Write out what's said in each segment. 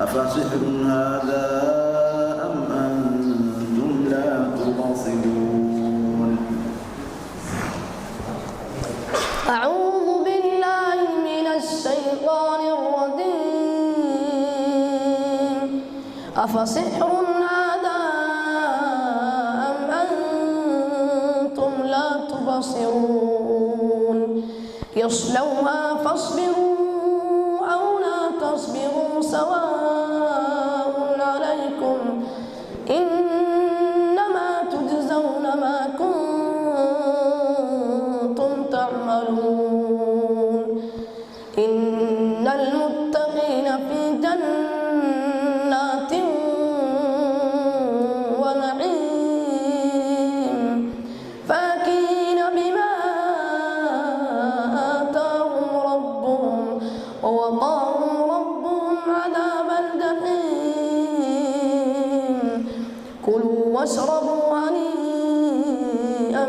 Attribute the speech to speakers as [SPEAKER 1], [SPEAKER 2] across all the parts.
[SPEAKER 1] أفسحر هذا أم أنتم لا تبصرون
[SPEAKER 2] أعوذ بالله من الشيطان الرجيم أفسحر هذا أم أنتم لا تبصرون يصلوها فاصبروا أو لا تصبروا سواء عليكم إنما تجزون ما كنتم تعملون إن المتقين في جنات ونعيم فاكهين بما آتاهم ربهم ووقاهم ربهم عذاب الجحيم كلوا واشربوا هنيئا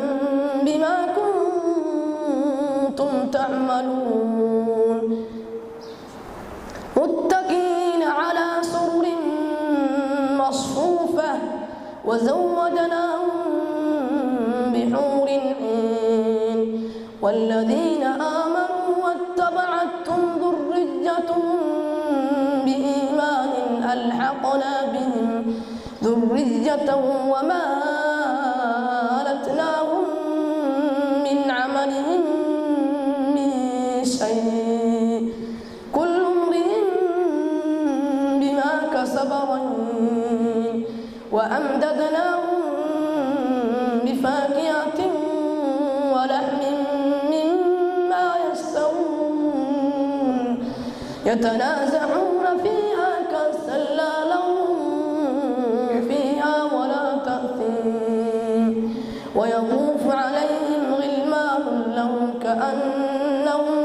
[SPEAKER 2] بما كنتم تعملون متكئين على سرر مصفوفة وزوجناهم بحور عين والذين آمنوا واتبعتهم ذريتهم بإيمان ألحقنا بهم ذريتهم وما ألتناهم من عملهم من شيء كل امرئ بما كسب رهين وأمددناهم بفاكهة ولحم مما يشتهون يتنازعون فيها كأسا لا لهم فيها ولا تأثيم ويطوف عليهم غلمان لهم كأنهم